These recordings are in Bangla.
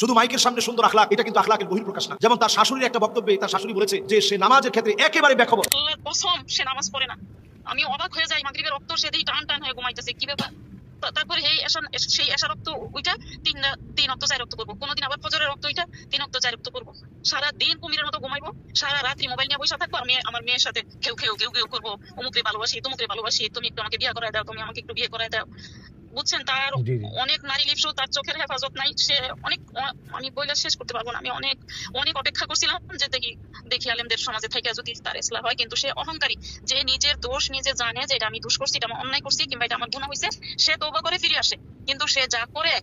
শুধু মাইকের সামনে সুন্দর আখলাক, এটা কিন্তু আখলাকের বহিঃপ্রকাশ না। যেমন তার শাশুড়ির একটা বক্তব্যে তার শাশুড়ি বলেছে যে সে নামাজের ক্ষেত্রে একেবারে বেখবর। আল্লাহর কসম সে নামাজ পড়ে না। আমি অবাক হয়ে যাই, মাগরিবের রক্ত সে দেই টান টান হয়ে ঘুমাইতেছে, কি ব্যাপার? তারপরে সেই এশা রক্ত ওইটা তিন রক্ত 4 রক্ত করবো, কোনোদিন আবার ফজরের রক্ত ওইটা 3 রক্ত 4 রক্ত করবো। সারা দিন কুমিরের মতো ঘুমাইবো, সারা রাত্রি মোবাইল নিয়ে বসে থাকবো। আমি আমার মেয়ের সাথে ঘেউ ঘেউ ঘেউ ঘেউ করবো, অমুকরে ভালোবাসি, তমুকরে ভালোবাসি, তুমি একটু আমাকে বিয়ে করায় দাও, তুমি আমাকে একটু বিয়ে করায় দাও। বুঝছেন, তার অনেক নারী লিপ্স, তার চোখের হেফাজত নাই। সে অনেক, আমি বইলে শেষ করতে পারবো না। আমি অনেক অনেক অপেক্ষা করছিলাম যে দেখি আলেমদের সমাজে থেকে যদি তার ইসলাম হয়, কিন্তু সে অহংকারী, যে নিজের দোষ নিজে জানে যে এটা আমি দোষ করছি, এটা আমার অন্যায় করছি, কিংবা এটা আমার গুনাহ হয়েছে, সে তওবা করে ফিরে আসে। কিন্তু সে যা করে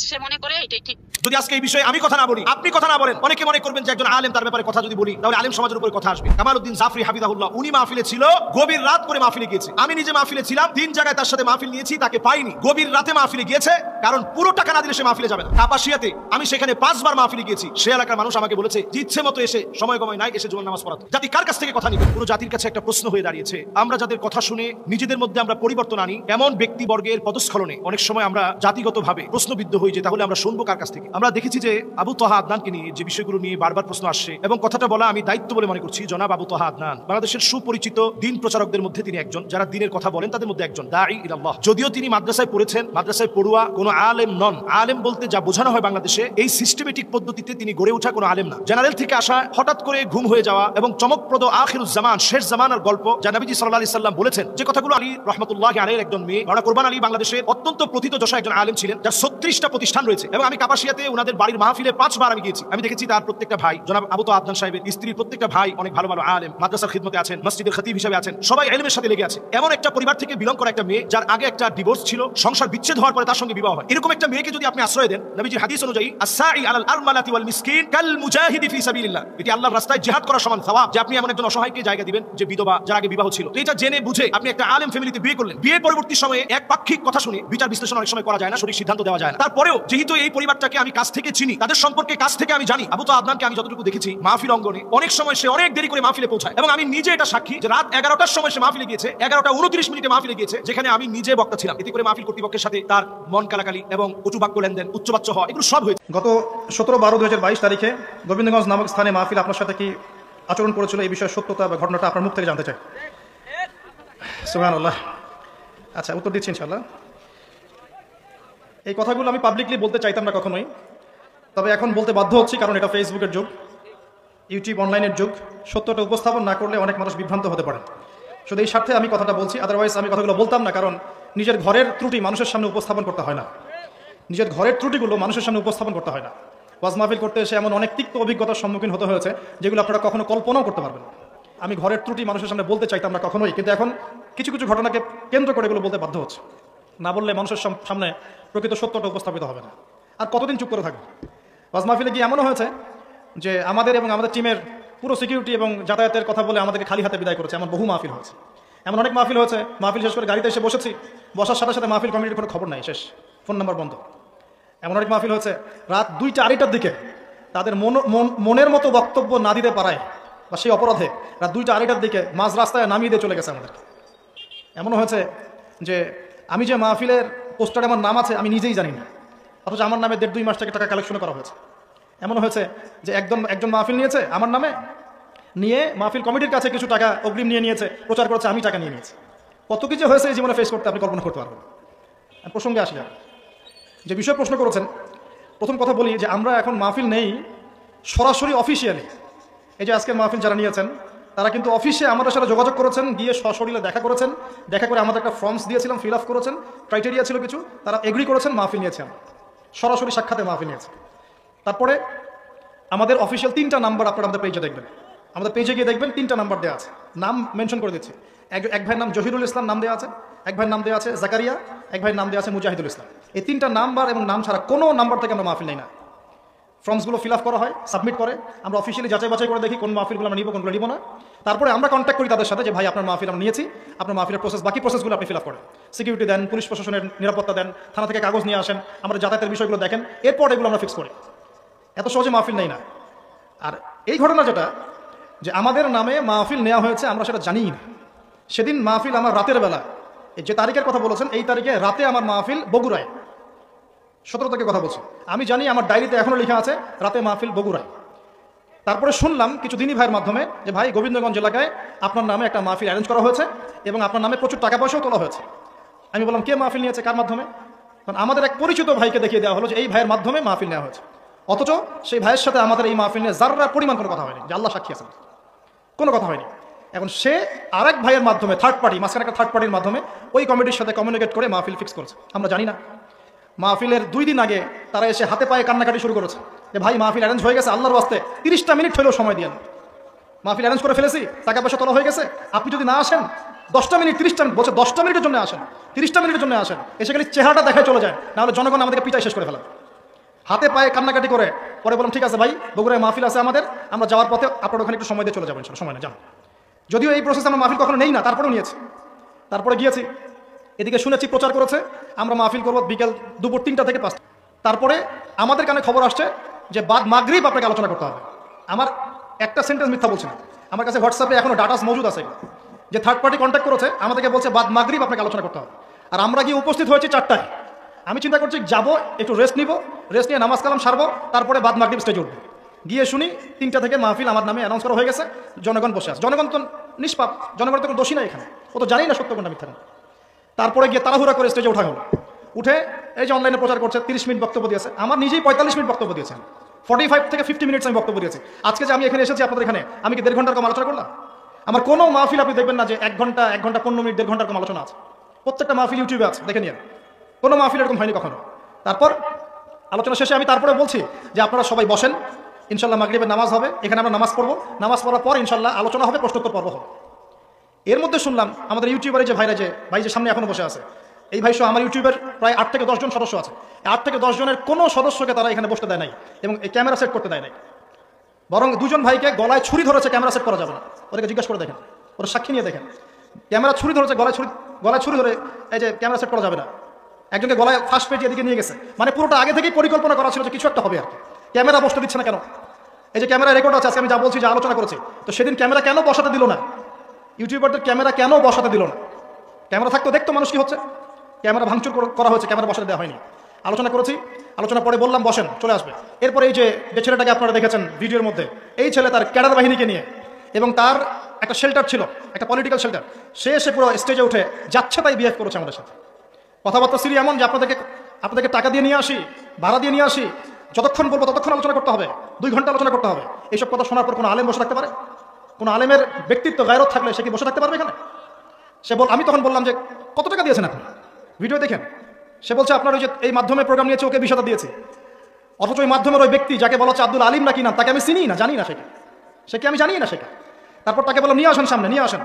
সে মনে করে এটাই ঠিক। যদি আজকে এই বিষয়ে আমি কথা না বলি, আপনি কথা না বলেন, অনেকে মনে করবেন যে একজন আলেম, তার ব্যাপারে কথা যদি বলি তাহলে আলেম সমাজের উপরে কথা আসবে। কামালউদ্দিন জাফরি হাফিজাহুল্লাহ, উনি মাহফিলে ছিল, গভীর রাত করে মাহফিলে গিয়েছে। আমি নিজে মাহফিলে ছিলাম, 3 জায়গায় তার সাথে মাহফিল নিয়েছি, তাকে পাইনি। গভীর রাতে মাহফিলে গিয়েছে, কারণ পুরো টাকা না দিলে সে মাহফিলে যাবে না। কাপাসিয়াতে আমি সেখানে 5 বার মাহফিলে গিয়েছি। সে এলাকার মানুষ আমাকে বলেছে যে ইচ্ছে মতো এসে, সময় গময় নাই, এসে জুমার নামাজ পড়াতো। জাতি কার কাছ থেকে কথা নিবে? পুরো জাতির কাছে একটা প্রশ্ন হয়ে দাঁড়িয়েছে। আমরা যাদের কথা শুনে নিজেদের মধ্যে আমরা পরিবর্তন আনি, এমন ব্যক্তিবর্গের পদস্খলনে অনেক সময় আমরা জাতিগতভাবে প্রশ্নবিদ্ধ হই যে তাহলে আমরা শুনবো কার কাছ থেকে? আমরা দেখেছি যে আবু তহা আদনানকে নিয়ে যে বিষয়গুলো নিয়ে বারবার প্রশ্ন আসছে, এবং কথাটা বলা আমি দায়িত্ব বলে মনে করছি। জনাব আবু তহা আদনান বাংলাদেশের সুপরিচিত দিন প্রচারকদের মধ্যে তিনি একজন, যারা দিনের কথা বলেন তাদের মধ্যে একজন, দাঈ ইলাল্লাহ। যদিও তিনি মাদ্রাসায় পড়েছেন, মাদ্রাসায় পড়ুয়া, কোনো আলেম নন। আলেম বলতে যা বোঝানো হয় বাংলাদেশে, এই সিস্টেমেটিক পদ্ধতিতে তিনি গড়ে ওঠা কোনো আলেম না। জেনারেল থেকে আসা, হঠাৎ করে ঘুম হয়ে যাওয়া, এবং চমকপ্রদ আখিরুজ জামান, শেষ জামানার গল্প, যা নবীজি সাল্লাল্লাহু আলাইহি সাল্লাম বলেছেন, যে কথাগুলো আলী রাহমাতুল্লাহি আলাইহির একজন মেয়ে রানা কুরবান আলী বাংলাদেশের অত্যন্ত প্রথিতযশা একজন আলেম ছিলেন, যার 36টা প্রতিষ্ঠান রয়েছে। এবং আমি কাপাসিয়াতে ওনাদের বাড়ির মাহফিলে 5 বার আমি গিয়েছি। আমি দেখেছি তার প্রত্যেকটা ভাই, জনাব আবু তহা আদনান সাহেবের স্ত্রীর প্রত্যেকটা ভাই অনেক ভালো ভালো আলেম, মাদ্রাসার খিদমতে আছেন, মসজিদের খতিব হিসেবে আছেন, সবাই ইলমের সাথে লেগে আছে। এমন একটা পরিবার থেকে বিলং করা একটা মেয়ে, যার আগে একটা ডিভোর্স ছিল, সংসার বিচ্ছেদ হওয়ার পরে তার সঙ্গে বিবাহ হয়। এরকম একটা মেয়েকে যদি আপনি আশ্রয় দেন, নবীজির হাদিস অনুযায়ী আস-সাঈ আলাল আরমালাতি ওয়াল মিসকিন কাল মুজাহিদি ফি সাবিলিল্লাহ, এটি আল্লাহর রাস্তায় জিহাদ করার সমান সওয়াব। যে আপনি এমন একজন অসহায়কে জায়গা দিবেন যে বিধবা, যার আগে বিবাহ ছিল। তো এটা জেনে বুঝে আপনি একটা আলেম ফ্যামিলিতে বিয়ে করলেন। বিয়ের পরবর্তী সময়ে একপাক্ষিক কথা শুনে বিচার বিশ্লেষণ অনেক সময় করা যায় না, সঠিক সিদ্ধান্ত দেওয়া যায় না। তারপরেও যেহেতু এই পরিবারটাকে আমি কাছ থেকে চিনি, তাদের সম্পর্কে কাছ থেকে আমি জানি, আবু তহা আদনানকে আমি যতটুকু দেখেছি মাহফিল অঙ্গনে অনেক সময় সে অনেক দেরি করে মাহফিলে পৌঁছায়, এবং আমি নিজে এটা সাক্ষী যে রাত 11টার সময় সে মাহফিলে গিয়েছে, 11টা 29 মাহফিলে গিয়েছে, যেখানে আমি নিজে বক্তা ছিলাম। এতে করে মাহফিল কর্তৃপক্ষের সাথে তার মন কালাকালি এবং কটুবাক্য লেনদেন, উচ্চবাচ্য হওয়া, এগুলো সব হয়েছে। গত 17/12/2022 তারিখে গোবিন্দগঞ্জ নামক স্থানে মাহফিল আপনার সাথে কি আচরণ করেছিল, এই বিষয়ে সত্যতা বা ঘটনাটা আপনার মুখ থেকে জানতে চাই। সুবহানাল্লাহ। আচ্ছা, উত্তর দিচ্ছি ইনশাআল্লাহ। এই কথাগুলো আমি পাবলিকলি বলতে চাইতাম না কখনোই, তবে এখন বলতে বাধ্য হচ্ছি, কারণ এটা ফেসবুকের যুগ, ইউটিউব অনলাইনের যুগ। সত্যটা উপস্থাপন না করলে অনেক মানুষ বিভ্রান্ত হতে পারে। শুধু এই স্বার্থে আমি কথাটা বলছি, আদারওয়াইজ আমি কথাগুলো বলতাম না। কারণ নিজের ঘরের ত্রুটি মানুষের সামনে উপস্থাপন করতে হয় না, নিজের ঘরের ত্রুটিগুলো মানুষের সামনে উপস্থাপন করতে হয় না। ওয়াজ মাহফিল করতে এসে এমন অনেক তিক্ত অভিজ্ঞতার সম্মুখীন হতে হয়েছে যেগুলো আপনারা কখনো কল্পনাও করতে পারবেন না। আমি ঘরের ত্রুটি মানুষের সামনে বলতে চাইতাম না কখনোই, কিন্তু এখন কিছু কিছু ঘটনাকে কেন্দ্র করে এগুলো বলতে বাধ্য হচ্ছে। না বললে মানুষের সামনে প্রকৃত সত্যটা উপস্থাপিত হবে না। আর কতদিন চুপ করে থাকবে? ওয়াজ মাহফিলে গিয়ে এমনও হয়েছে যে আমাদের এবং আমাদের টিমের পুরো সিকিউরিটি এবং যাতায়াতের কথা বলে আমাদেরকে খালি হাতে বিদায় করেছে। এমন বহু মাহফিল হয়েছে, এমন অনেক মাহফিল হয়েছে। মাহফিল শেষ করে গাড়িতে এসে বসেছি, বসার সাথে সাথে মাহফিল কমিটির কোনো খবর নাই, শেষ, ফোন নাম্বার বন্ধ। এমন অনেক মাহফিল হয়েছে রাত 2টা-2:30টার দিকে তাদের মনের মতো বক্তব্য না দিতে পারায় বা সেই অপরাধে রাত 2টা-2:30টার দিকে মাঝ রাস্তায় নামিয়ে দিয়ে চলে গেছে আমাদেরকে। এমনও হয়েছে যে আমি যে মাহফিলের পোস্টারে আমার নাম আছে আমি নিজেই জানি না, অথচ আমার নামে 1.5-2 মাস থেকে টাকা কালেকশন করা হয়েছে। এমন হয়েছে যে একজন মাহফিল নিয়েছে আমার নামে, নিয়ে মাহফিল কমিটির কাছে কিছু টাকা অগ্রিম নিয়েছে, প্রচার করেছে আমি টাকা নিয়ে নিয়েছি। কত কিছু হয়েছে এই জীবনে ফেস করতে আপনি কল্পনা করতে পারবেন। প্রসঙ্গে আসি, যে বিষয় প্রশ্ন করেছেন, প্রথম কথা বলি যে আমরা এখন মাহফিল নেই সরাসরি অফিসিয়ালি। এই যে আজকের মাহফিল যারা নিয়েছেন তারা কিন্তু অফিসে আমাদের সাথে যোগাযোগ করেছেন, গিয়ে সশরীরে দেখা করেছেন, দেখা করে আমাদের একটা ফর্মস দিয়েছিলাম, ফিল আপ করেছেন, ক্রাইটেরিয়া ছিল কিছু, তারা এগ্রি করেছেন, মাহফিল নিয়েছে, আমরা সরাসরি সাক্ষাতে মাহফিল নিয়েছে। তারপরে আমাদের অফিসিয়াল 3টা নাম্বার আপনারা আমাদের পেজে দেখবেন, আমাদের পেজে গিয়ে দেখবেন 3টা নাম্বার দেওয়া আছে, নাম মেনশন করে দিচ্ছি। এক ভাইয়ের নাম জহিরুল ইসলাম নাম দেওয়া আছে, এক ভাইয়ের নাম দেওয়া আছে জাকারিয়া, এক ভাইয়ের নাম দেওয়া আছে মুজাহিদুল ইসলাম। এই 3টা নাম্বার এবং নাম ছাড়া কোনো নাম্বার থেকে আমরা মাহফিল নেই না। ফর্মসগুলো ফিল আপ করা হয়, সাবমিট করে, আমরা অফিসিয়ালি যাচাই বাছাই করে দেখি কোন মাহফিলগুলো আমরা নিব, কোনগুলো নিব না। তারপরে আমরা কন্ট্যাক্ট করি তাদের সাথে যে ভাই আপনার মাহফিল আমরা নিয়েছি, আপনার মাহফিলের বাকি প্রসেসগুলো আপনি ফিল আপ করেন, সিকিউরিটি দেন, পুলিশ প্রশাসনের নিরাপত্তা দেন, থানা থেকে কাগজ নিয়ে আসেন, আমরা যাতায়াতের বিষয়গুলো দেখেন, এরপর এগুলো আমরা ফিক্স করি। এত সহজে মাহফিল নেই না। আর এই ঘটনা যেটা, যে আমাদের নামে মাহফিল নেওয়া হয়েছে আমরা সেটা জানি না। সেদিন মাহফিল আমার রাতের বেলা, যে তারিখের কথা বলেছেন এই তারিখে রাতে আমার মাহফিল বগুড়ায়, 17 থেকে কথা বলছি। আমি জানি আমার ডায়েরিতে এখনো লেখা আছে রাতে মাহফিল বগুড়ায়। তারপরে শুনলাম কিছু দিনী ভাইয়ের মাধ্যমে যে ভাই গোবিন্দগঞ্জ এলাকায় আপনার নামে একটা মাহফিল অ্যারেঞ্জ করা হয়েছে এবং আপনার নামে প্রচুর টাকা পয়সাও তোলা হয়েছে। আমি বললাম কে মাহফিল নিয়েছে, কার মাধ্যমে? কারণ আমাদের এক পরিচিত ভাইকে দেখিয়ে দেওয়া হলো যে এই ভাইয়ের মাধ্যমে মাহফিল নেওয়া হয়েছে, অথচ সেই ভাইয়ের সাথে আমাদের এই মাহফিল নিয়ে যারা পরিমাণ কোনো কথা হয়নি, যে আল্লাহ সাক্ষী আছেন, কোনো কথা হয়নি। এখন সে আরেক ভাইয়ের মাধ্যমে, থার্ড পার্টি, মাঝখানে একটা থার্ড পার্টির মাধ্যমে ওই কমিটির সাথে কমিউনিকেট করে মাহফিল ফিক্স করেছে। আমরা জানি না। মাহফিলের 2 দিন আগে তারা এসে হাতে পায়ে কান্নাকাটি শুরু করেছে যে ভাই মাহফিল অ্যারেঞ্জ হয়ে গেছে, আল্লাহর ওয়াস্তে 30টা মিনিট হলেও সময় দিয়ে মাহফিল অ্যারেঞ্জ করে ফেলেছি, টাকা পয়সা তোলা হয়ে গেছে, আপনি যদি না আসেন 10টা মিনিট 30টা মিনিট বলছে 10টা মিনিটের জন্য আসেন, 30টা মিনিটের জন্য আসেন, এসে খালি চেহারাটা দেখায় চলে যায়, নাহলে জনগণ আমাদেরকে পিটাই শেষ করে ফেলে। হাতে পায়ে কান্নাকাটি করে পরে বললাম ঠিক আছে ভাই, বগুড়ায় মাহফিল আছে আমাদের, আমরা যাওয়ার পথে আপনার ওখানে একটু সময় দিয়ে চলে যাবেন, সময় না যান। যদিও এই প্রসেস আমরা মাহফিল কখনো নেই না, তারপরেও নিয়েছি। তারপরে গিয়েছি, এদিকে শুনেছি প্রচার করেছে আমরা মাহফিল করবো বিকেল দুপুর 3টা থেকে 5টা। তারপরে আমাদের কানে খবর আসছে যে বাদ মাগরিব আপনাকে আলোচনা করতে হবে। আমার একটা সেন্টেন্স মিথ্যা বলছি না, আমার কাছে হোয়াটসঅ্যাপে এখনো ডাটাস মজুদ আছে যে থার্ড পার্টি কন্ট্যাক্ট করেছে, আমাদেরকে বলছে বাদ মাগরিব আপনাকে আলোচনা করতে হবে। আর আমরা গিয়ে উপস্থিত হয়েছি 4টায়। আমি চিন্তা করছি যাবো, একটু রেস্ট নিব, রেস্ট নিয়ে নামাজ কালাম সারবো, তারপরে বাদ মাগরিব স্টেজে উঠবো। গিয়ে শুনি 3টা থেকে মাহফিল আমার নামে অ্যানাউন্স করা হয়ে গেছে, জনগণ বসে আছে। জনগণ তো নিষ্পাপ, জনগণ তো কোনো দোষী নাই এখানে, ও তো জানেই না সত্য কোনটা মিথ্যা না। তারপরে গিয়ে তাড়াহুড়া করে স্টেজে ওঠা হলো। উঠে এই যে অনলাইনে প্রচার করছে 30 মিনিট বক্তব্য দিয়েছে, আমার নিজেই 45 মিনিট বক্তব্য দিয়েছেন, 45 থেকে 50 মিনিটস আমি বক্তব্য দিয়েছি। আজকে যে আমি এখানে এসেছি আপনাদের এখানে, আমি কি 1.5 ঘন্টার কম আলোচনা করলাম? আমার কোনো মাহফিল আপনি দেখবেন না যে 1 ঘন্টা 15 মিনিট 1.5 ঘন্টার কম আলোচনা আছে। প্রত্যেকটা মাহফিল ইউটিউবে আছে, দেখে নিন। কোনো মাহফিল এরকম হয়নি কখনো। তারপর আলোচনা শেষে আমি তারপরে বলছি যে আপনারা সবাই বসেন, ইনশাল্লাহ মাগরিবের নামাজ হবে, এখানে আমরা নামাজ পড়বো, নামাজ পড়ার পর ইনশাল্লাহ আলোচনা হবে, প্রশ্নোত্তর পর্ব হবে। এর মধ্যে শুনলাম আমাদের ইউটিউবারে যে ভাইরা, যে ভাই যে সামনে এখনো বসে আছে, এই ভাই সহ আমার ইউটিউবের প্রায় 8 থেকে 10 জন সদস্য আছে। 8 থেকে 10 জনের কোনো সদস্যকে তারা এখানে বসতে দেয় নাই এবং এই ক্যামেরা সেট করতে দেয় নাই। বরং 2 জন ভাইকে গলায় ছুরি ধরেছে, ক্যামেরা সেট করা যাবে না, ওদেরকে জিজ্ঞাসা করে দেখেন, ওরা সাক্ষী নিয়ে দেখেন। ক্যামেরা ছুরি ধরেছে, গলায় ছুরি ধরে এই যে ক্যামেরা সেট করা যাবে না। একজনকে গলায় ফাঁস পেটিয়ে এদিকে নিয়ে গেছে, মানে পুরোটা আগে থেকেই পরিকল্পনা করা ছিল যে কিছু একটা হবে আর কি। ক্যামেরা বসতে দিচ্ছে না কেন? এই যে ক্যামেরা রেকর্ড আছে, আজকে আমি যা বলছি, যে আলোচনা করেছি, তো সেদিন ক্যামেরা কেন বসাতে দিল না? ইউটিউবারদের ক্যামেরা কেন বসাতে দিল না? ক্যামেরা থাকতো দেখতো মানুষ কি হচ্ছে। ক্যামেরা ভাঙচুর করা হয়েছে, ক্যামেরা বসাতে দেওয়া হয়নি। আলোচনা করেছি, আলোচনা পরে বললাম বসেন, চলে আসবে। এরপরে এই যে ছেলেটাকে আপনারা দেখেছেন ভিডিওর মধ্যে, এই ছেলে তার ক্যাডার বাহিনীকে নিয়ে, এবং তার একটা শেল্টার ছিল, একটা পলিটিক্যাল শেল্টার, সে এসে পুরো স্টেজে উঠে যাচ্ছে তাই বিহেভ করেছে আমাদের সাথে। কথাবার্তা সিরি এমন যে আপনাদেরকে টাকা দিয়ে নিয়ে আসি, ভাড়া দিয়ে নিয়ে আসি, যতক্ষণ বলবো ততক্ষণ আলোচনা করতে হবে, 2 ঘন্টা আলোচনা করতে হবে। এইসব কথা শোনার পর কোনো আলেম বসে থাকতে পারে? কোনো আলেমের ব্যক্তিত্ব গায়রত থাকলে সে কি বসে থাকতে পারবে এখানে? আমি তখন বললাম যে কত টাকা দিয়েছেন আপনি? ভিডিও দেখেন। সে বলছে আপনার ওই যে এই মাধ্যমে প্রোগ্রাম নিয়েছে, ওকে 20,000 দিয়েছে। অথচ ওই মাধ্যমের ওই ব্যক্তি যাকে বলা হচ্ছে আব্দুল আলিম নাকি নাম, তাকে আমি চিনি না, জানি না সে কি আমি জানি না সেটা। তারপর তাকে বললাম নিয়ে আসেন, সামনে নিয়ে আসেন,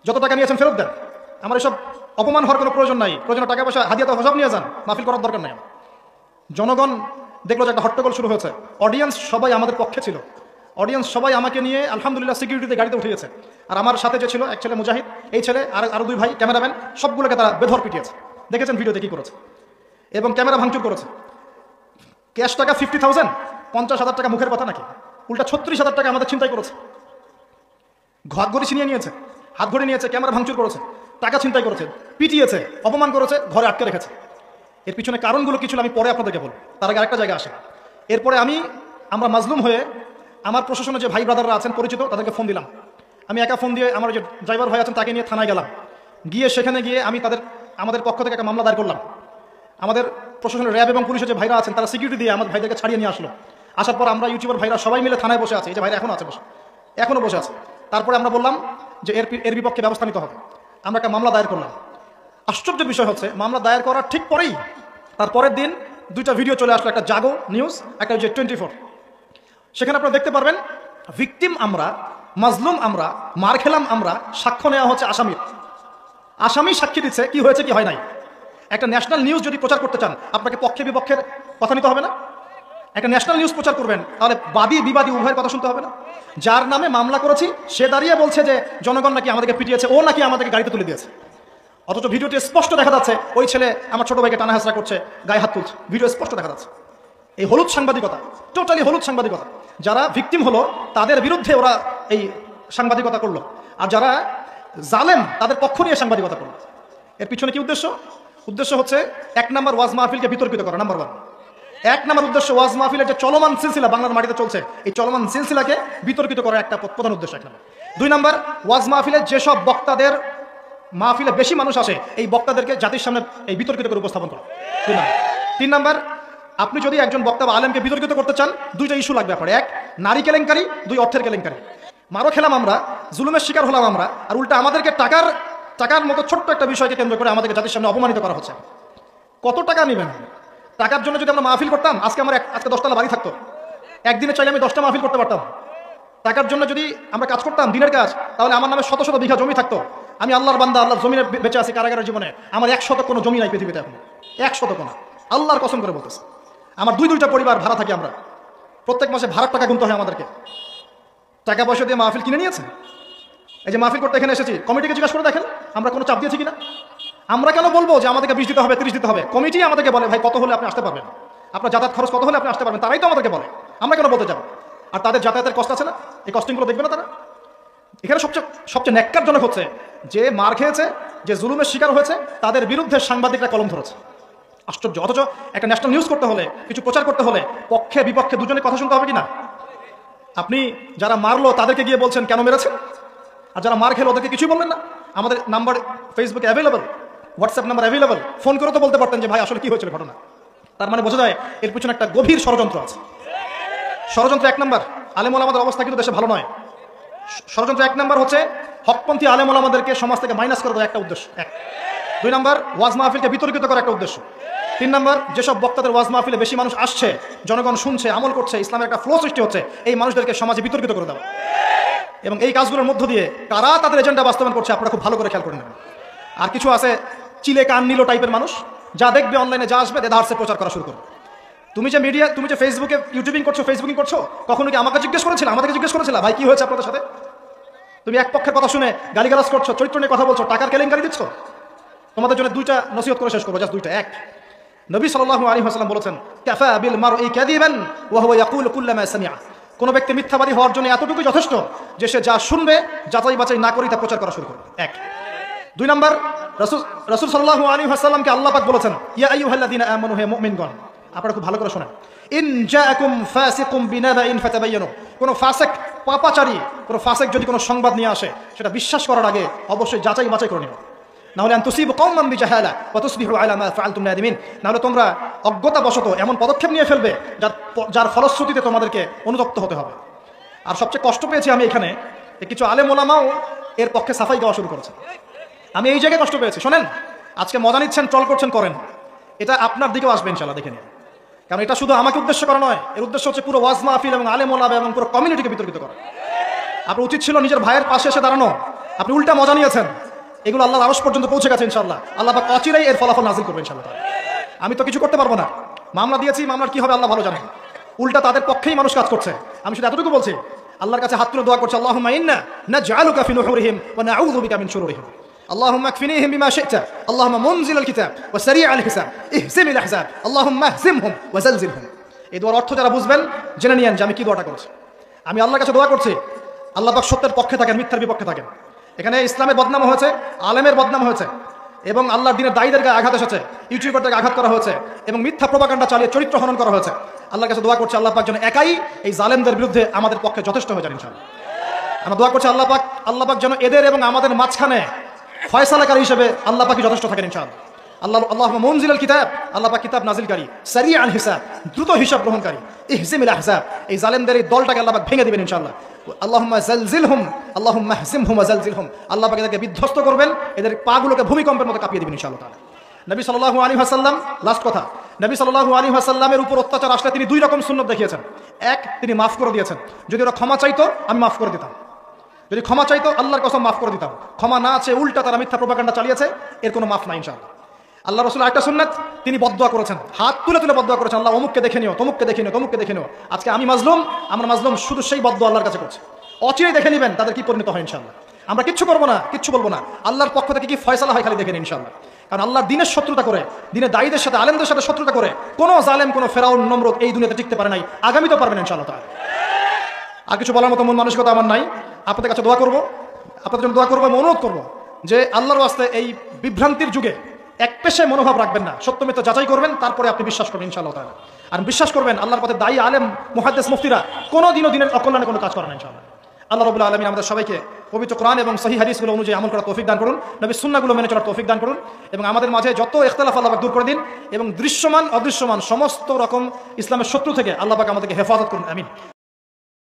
যত টাকা নিয়েছেন ফেরত দেন। আমার এসব অপমান হওয়ার কোনো প্রয়োজন নাই, প্রয়োজন টাকা পয়সা হাদিয়া তো সব নিয়ে যান, মাহফিল করার দরকার নাই। জনগণ দেখলো যে একটা হট্টগোল শুরু হয়েছে, অডিয়েন্স সবাই আমাদের পক্ষে ছিল, অডিয়েন্স সবাই আমাকে নিয়ে আলহামদুলিল্লাহ সিকিউরিটিতে গাড়িতে উঠে গেছে। আর আমার সাথে যে ছিল এক ছেলে মুজাহিদ, এই ছেলে আর আরো 2 ভাই ক্যামেরাম্যান, সবগুলোকে তারা বেধর পিটিয়েছে, দেখেছেন ভিডিওতে কি করেছে, এবং ক্যামেরা ভাঙচুর করেছে। ক্যাশ টাকা 50,000, 50,000 টাকা মুখের কথা নাকি, উল্টা 36,000 টাকা আমাদের ছিনতাই করেছে। হাত ঘড়ি ছিনিয়ে নিয়েছে, হাত ঘড়ি নিয়েছে, ক্যামেরা ভাঙচুর করেছে, টাকা ছিনতাই করেছে, পিটিয়েছে, অপমান করেছে, ঘরে আটকে রেখেছে। এর পিছনে কারণগুলো কিছু আমি পরে আপনাদেরকে বলবো, তার আগে আরেকটা জায়গা আসে। এরপরে আমরা মাজলুম হয়ে আমার প্রশাসনে যে ভাই ব্রাদাররা আছেন পরিচিত, তাদেরকে ফোন দিলাম। আমি একা ফোন দিয়ে আমার যে ড্রাইভার ভাই আছেন তাকে নিয়ে থানায় গেলাম। গিয়ে সেখানে গিয়ে আমি আমাদের পক্ষ থেকে একটা মামলা দায়ের করলাম। আমাদের প্রশাসনের র্যাব এবং পুলিশের যে ভাইরা আছেন তারা সিকিউরিটি দিয়ে আমাদের ভাইদেরকে ছাড়িয়ে নিয়ে আসলো। আসার পর আমরা ইউটিউবার ভাইরা সবাই মিলে থানায় বসে আছি, এই যে ভাইরা এখনো বসে আছে। তারপরে আমরা বললাম যে এর বিপক্ষে ব্যবস্থা নিতে হবে। আমরা একটা মামলা দায়ের করলাম। আশ্চর্যের বিষয় হচ্ছে, মামলা দায়ের করার ঠিক পরেই তার পরের দিন 2টা ভিডিও চলে আসলো, একটা জাগো নিউজ, একটা যে 24। সেখানে আপনারা দেখতে পারবেন ভিকটিম আমরা, মাজলুম আমরা, মার খেলাম আমরা, সাক্ষ্য নেওয়া হচ্ছে আসামি সাক্ষী দিচ্ছে কি হয়েছে কি হয় নাই। একটা ন্যাশনাল নিউজ যদি প্রচার করতে চান, আপনাকে পক্ষে বিপক্ষের কথা নিতে হবে না? একটা ন্যাশনাল নিউজ প্রচার করবেন, তাহলে বাদী বিবাদী উভয়ের কথা শুনতে হবে না? যার নামে মামলা করেছি সে দাঁড়িয়ে বলছে যে জনগণ নাকি আমাদেরকে পিটিয়েছে, ও নাকি আমাদেরকে গাড়িতে তুলে দিয়েছে। অথচ ভিডিওটি স্পষ্ট দেখা যাচ্ছে ওই ছেলে আমার ছোট ভাইকে টানা হেঁচড়া করছে, গায়ে হাত তুলছে, ভিডিও স্পষ্ট দেখা যাচ্ছে। এই হলুদ সাংবাদিকতা, টোটালি হলুদ সাংবাদিকতা। যারা ভিকটিম হলো তাদের বিরুদ্ধে ওরা এই সাংবাদিকতা করলো, আর যারা জালেম তাদের পক্ষ নিয়ে সাংবাদিকতা করলো। এর পিছনে কি উদ্দেশ্য? উদ্দেশ্য হচ্ছে 1 নম্বর ওয়াজ মাহফিলকে বিতর্কিত করা, নাম্বার 1। 1 নম্বর উদ্দেশ্য ওয়াজ মাহফিলের যে চলমান সিলসিলা বাংলার মাটিতে চলছে, এই চলমান সিলসিলাকে বিতর্কিত করা একটা প্রধান উদ্দেশ্য 1 নম্বর। 2 নম্বর, ওয়াজ মাহফিলে যেসব বক্তাদের মাহফিলে বেশি মানুষ আসে, এই বক্তাদেরকে জাতির সামনে এই বিতর্কিত করে উপস্থাপন করা। 2 নম্বর। 3 নম্বর, আপনি যদি একজন বক্তা বা আলেমকে বিতর্কিত করতে চান, 2টা ইস্যু লাগবে আপনার। 1, নারী কেলেঙ্কারি, 2, অর্থের কেলেঙ্কারি। মারও খেলাম আমরা, জুলুমের শিকার হলাম আমরা, আর উল্টা আমাদেরকে টাকার মতো ছোট্ট একটা বিষয়কে কেন্দ্র করে আমাদেরকে জাতির সামনে অপমানিত করা হচ্ছে। কত টাকা নেবেন? টাকার জন্য যদি আমরা মাহফিল করতাম, আজকে 10 তলা বাড়ি থাকতো। একদিনে চাইলে আমি 10টা মাহফিল করতে পারতাম। টাকার জন্য যদি আমরা কাজ করতাম, দিনের কাজ, তাহলে আমার নামে শত শত বিঘা জমি থাকতো। আমি আল্লাহর বান্দা, আল্লাহর জমিনে বেঁচে আছি কারাগারের জীবনে। আমার 100 কোনো জমি নাই পৃথিবীতে এখন, 100 কোনো। আল্লাহর কসম করে বলতেছে, আমার 2-2টা পরিবার ভাড়া থাকি আমরা। প্রত্যেক মাসে ভাড়ার টাকা গুনতে হয় আমাদেরকে। টাকা পয়সা দিয়ে মাহফিল কিনে নিয়েছে। এই যে মাহফিল করতে এখানে এসেছি, কমিটিকে জিজ্ঞাসা করে দেখেন আমরা কোনো চাপ দিয়েছি কিনা। আমরা কেন বলবো যে আমাদেরকে 20 দিতে হবে, 30 দিতে হবে? কমিটি আমাদেরকে বলে, ভাই কত হলে আপনি আসতে পারবেন, আপনার যাতায়াত খরচ কত হলে আপনি আসতে পারবেন, তারাই তো আমাদেরকে বলে। আমরা কেন বলতে যাবো? আর তাদের যাতায়াতের কষ্ট আছে না, এই কস্টিংগুলো দেখবে না তারা? এখানে সবচেয়ে ন্যাক্কারজনক হচ্ছে যে মার খেয়েছে, যে জুলুমের শিকার হয়েছে, তাদের বিরুদ্ধে সাংবাদিকরা কলম ধরেছে। আশ্চর্য। অথচ একটা ন্যাশনাল নিউজ করতে হলে, কিছু প্রচার করতে হলে পক্ষে বিপক্ষে দুজনের কথা শুনতে হবে কিনা? আপনি যারা মারলো তাদেরকে গিয়ে বলছেন কেন মেরেছেন, আর যারা মার খেলো ওদেরকে কিছুই বললেন না। আমাদের নাম্বার ফেসবুকে available, WhatsApp number available, phone করে তো বলতে পারতেন যে ভাই আসলে কি হয়েছিল ঘটনা। তার মানে বোঝা যায় এর পিছনে একটা গভীর ষড়যন্ত্র আছে। ষড়যন্ত্র 1 নম্বর, আলেম ওলামাদের অবস্থা কিন্তু দেশে ভালো নয়। ষড়যন্ত্র 1 নম্বর হচ্ছে হকপন্থী আলেম ওলামাদেরকে সমাজ থেকে মাইনাস করে দেওয়া একটা উদ্দেশ্য, 1। 2 নম্বর, ওয়াজ মাহফিলকে বিতর্কিত করা একটা উদ্দেশ্য। 3 নম্বর, যেসব বক্তাদের ওয়াজ মাহফিলে বেশি মানুষ আসছে, জনগণ শুনছে, আমল করছে, ইসলামের একটা ফ্লো সৃষ্টি হচ্ছে, এই মানুষদেরকে সমাজে বিতর্কিত করে দেওয়া। এবং এই কাজগুলোর মধ্য দিয়ে কারা তাদের এজেন্ডা বাস্তবায়ন করছে আপনারা খুব ভালো করে খেয়াল করে নেবেন। আর কিছু আছে চিলে কান নিল টাইপের মানুষ, যা দেখবে অনলাইনে, যা আসবে দেদারসে প্রচার করা শুরু করবে। তুমি যে ফেসবুকে ইউটিউবিং করছো, কখনো কি আমাকে জিজ্ঞেস করেছিল, আমাদেরকে জিজ্ঞেস করেছিল ভাই কি হয়েছে আপনাদের সাথে? তুমি এক পক্ষের কথা শুনে গালিগালাজ করছো, চরিত্র নিয়ে কথা বলছো, টাকার কেলেঙ্কারি দিচ্ছ। তোমাদের জন্য 2টা নসিহত করে শেষ করবো, জাস্ট 2টা। 1, নবী সাল্লাল্লাহু আলাইহি ওয়াসাল্লাম বলেছেন, কাফা বিল মারই কাযিবান ওয়া হুয়া ইয়াকুলু কুল্লামা সামিআ। কোন ব্যক্তি মিথ্যাবাদী হওয়ার জন্য এতটুকুই যথেষ্ট যে সে যা শুনবে যাচাই বাছাই না করে তা প্রচার করা শুরু করবে। 1। 2 নম্বর, রাসূল সাল্লাল্লাহু আলাইহি ওয়াসাল্লামকে আল্লাহ পাক বলেছেন, ইয়া আইয়ুহাল্লাযীনা আমানু, হে মুমিনগণ, আপনারা খুব ভালো করে শোনেন, ইন জাআকুম ফাসিকুম বিনাবাইন ফাতাবায়ানু। কোন ফাসিক, পাপাচারী, কোন ফাসিক যদি কোনো সংবাদ নিয়ে আসে, সেটা বিশ্বাস করার আগে অবশ্যই যাচাই বাছাই করে নিও। না হলে তুসিবু কওমান বিজাহালা ওয়া তুসবিহু আলা মা ফাআলতুম নাদিমিন। না হলে তোমরা অজ্ঞতাবশত এমন পদক্ষেপ নিয়ে ফেলবে যার ফলশ্রুতিতে তোমাদেরকে অনুতপ্ত হতে হবে। আর সবচেয়ে কষ্ট পেয়েছি আমি এখানে, কিছু আলেম ওলামাও এর পক্ষে সাফাই গাওয়া শুরু করেছে। আমি এই জায়গায় কষ্ট পেয়েছি। শোনেন, আজকে মজা নিচ্ছেন, ট্রল করছেন, করেন, এটা আপনার দিকেও আসবে ইনশাআল্লাহ, দেখে নিন। কারণ এটা শুধু আমাকে উদ্দেশ্য করা নয়, এর উদ্দেশ্য হচ্ছে পুরো ওয়াজ মাহফিল এবং আলেম ওলামা এবং পুরো কমিউনিটিকে বিতর্কিত করা। আপনার উচিত ছিল নিজের ভাইয়ের পাশে এসে দাঁড়ানো, আপনি উল্টা মজা নিয়েছেন। এগুলো আল্লাহর আরশ পর্যন্ত পৌঁছে গেছে ইনশাআল্লাহ। আল্লাহ পাক অচিরেই এর ফলাফল নাযিল করবে ইনশাআল্লাহ। আমি তো কিছু করতে পারবো না, মামলা দিয়েছি, মামলার কি হবে আল্লাহ ভালো জানেন। উল্টা তাদের পক্ষেই মানুষ কাজ করছে। আমি শুধু এতটুকু বলছি, আল্লাহর কাছে হাত তুলে দোয়া করছি, আল্লাহুম্মা ইন্না নাজআলুকা ফি নুহুরিহিম ওয়া নাউযু বিকা মিন শুরুরিহিম। اللهم اكفنيهم بما شئت، اللهم منزل الكتاب وسريع الحساب اهزم الاحزاب اللهم اهزمهم وزلزلهم। এই দোয়ার অর্থ যারা বুঝবেন জেনে নিয়েন যে আমি কি দোয়াটা করছি। আমি আল্লাহর কাছে দোয়া করছি, আল্লাহ পাক সত্যের পক্ষে থাকেন, মিথ্যার বিপক্ষে থাকেন। এখানে ইসলামের বদনাম হয়েছে, আলেমের বদনাম হয়েছে, এবং আল্লাহর দ্বীনের দায়ীদের গায়ে আঘাত এসেছে, ইউটিউবারদেরকে আঘাত করা হয়েছে, এবং মিথ্যা প্রপাগান্ডা চালিয়ে চরিত্র হনন করা হয়েছে। আল্লাহর কাছে দোয়া করছি, আল্লাহ পাক যেন একাই এই জালেমদের বিরুদ্ধে আমাদের পক্ষে যথেষ্ট হয়ে যান ইনশাআল্লাহ। আমরা দোয়া করছি আল্লাহ পাক যেন এদের এবং আমাদের মাঝখানে ফয়সালাকারী হিসেবে আল্লাহ পাকই যথেষ্ট থাকেন ইনশাআল্লাহ। আল্লাহুম্মা মুনজিলাল কিতাব, আল্লাহ পাক কিতাব নাজিলকারী, সারিআল হিসাব, দ্রুত হিসাব গ্রহণকারী, ইহজিমিল আহজাব, এই জালেমদের এই দলটাকে আল্লাহ পাক ভেঙে দিবেন ইনশাআল্লাহ। আল্লাহুম্মা যালজিলহুম, আল্লাহুম্মা ইহজিমহুম ওয়া যালজিলহুম। আল্লাহ পাক এদেরকে বিধ্বস্ত করবেন, এদের পাগুলোকে ভূমিকম্পের মতো কাঁপিয়ে দিবেন ইনশাআল্লাহ তাআলা। নবী সাল্লাল্লাহু আলাইহি ওয়াসাল্লাম, লাস্ট কথা, নবী সাল্লাল্লাহু আলাইহি ওয়াসাল্লামের উপর অত্যাচার আসলে তিনি 2 রকম সুন্নাত দেখিয়েছেন। 1, তিনি মাফ করে দিয়েছেন। যদি ওরা ক্ষমা চাইতো আমি মাফ করে দিতাম, যদি ক্ষমা চাইতো আল্লাহর কসম মাফ করে দিতাম। ক্ষমা না চেয়ে উল্টা তারা মিথ্যা প্রপাগান্ডা চালিয়েছে, এর কোনো মাফ নাই ইনশাআল্লাহ। আল্লাহ রাসূল একটা সুন্নাত, তিনি বদদুয়া করেছেন, হাত তুলে তুলে বদদুয়া করেছেন, আল্লাহ অমুককে দেখে নিও, তমুককে দেখে নিও, তমুককে দেখে নিও। আজকে আমি মাজলুম, আমরা মাজলুম, শুধু সেই বদদুয়া আল্লাহর কাছে করছি। অচিরেই দেখে নেবেন তাদের কি পরিণত হয় ইনশাআল্লাহ। আমরা কিচ্ছু করবো না, কিচ্ছু বলবো না, আল্লাহর পক্ষ থেকে কি ফয়সালা হয় খালি দেখে নিন ইনশাআল্লাহ। কারণ আল্লাহর দ্বীনের শত্রুতা করে, দ্বীনের দায়ীদের সাথে, আলেমদের সাথে শত্রুতা করে কোনো জালেম, কোনো ফেরাউন, নমরুদ এই দুনিয়াতে টিকতে পারে নাই, আগামীতেও পারবেন ইনশাআল্লাহ তাআলা। আর কিছু বলার মতো মন মানসিকতা আমার নাই। আপনাদের কাছে দোয়া করবো, আপনাদের জন্য দোয়া করবো, অনুরোধ করবো যে আল্লাহর ওয়াস্তে এই বিভ্রান্তির যুগে, এক পেশায় মনোভাব রাখবেন না, সত্য মিথ্যা যাচাই করবেন, তারপরে আপনি বিশ্বাস করবেন ইনশাআল্লাহ তাআলা। আর বিশ্বাস করবেন আল্লাহর পথে দায়ী আলেম মুহাদ্দিস মুফতিরা কোনোদিনও দিনের অকল্যাণে কোনো কাজ করে না ইনশাআল্লাহ। আল্লাহ রাব্বুল আলামিন আমাদের সবাইকে পবিত্র কোরআন এবং সহিহ হাদিসগুলো অনুযায়ী আমল করার তৌফিক দান করুন, নবীর সুন্নাহগুলো মেনে চলার তৌফিক দান করুন, এবং আমাদের মাঝে যত ইখতিলাফ আল্লাহ পাক দূর করে দিন, এবং দৃশ্যমান অদৃশ্যমান সমস্ত রকম ইসলামের শত্রু থেকে আল্লাহ পাক আমাদেরকে হেফাজত করুন, আমিন।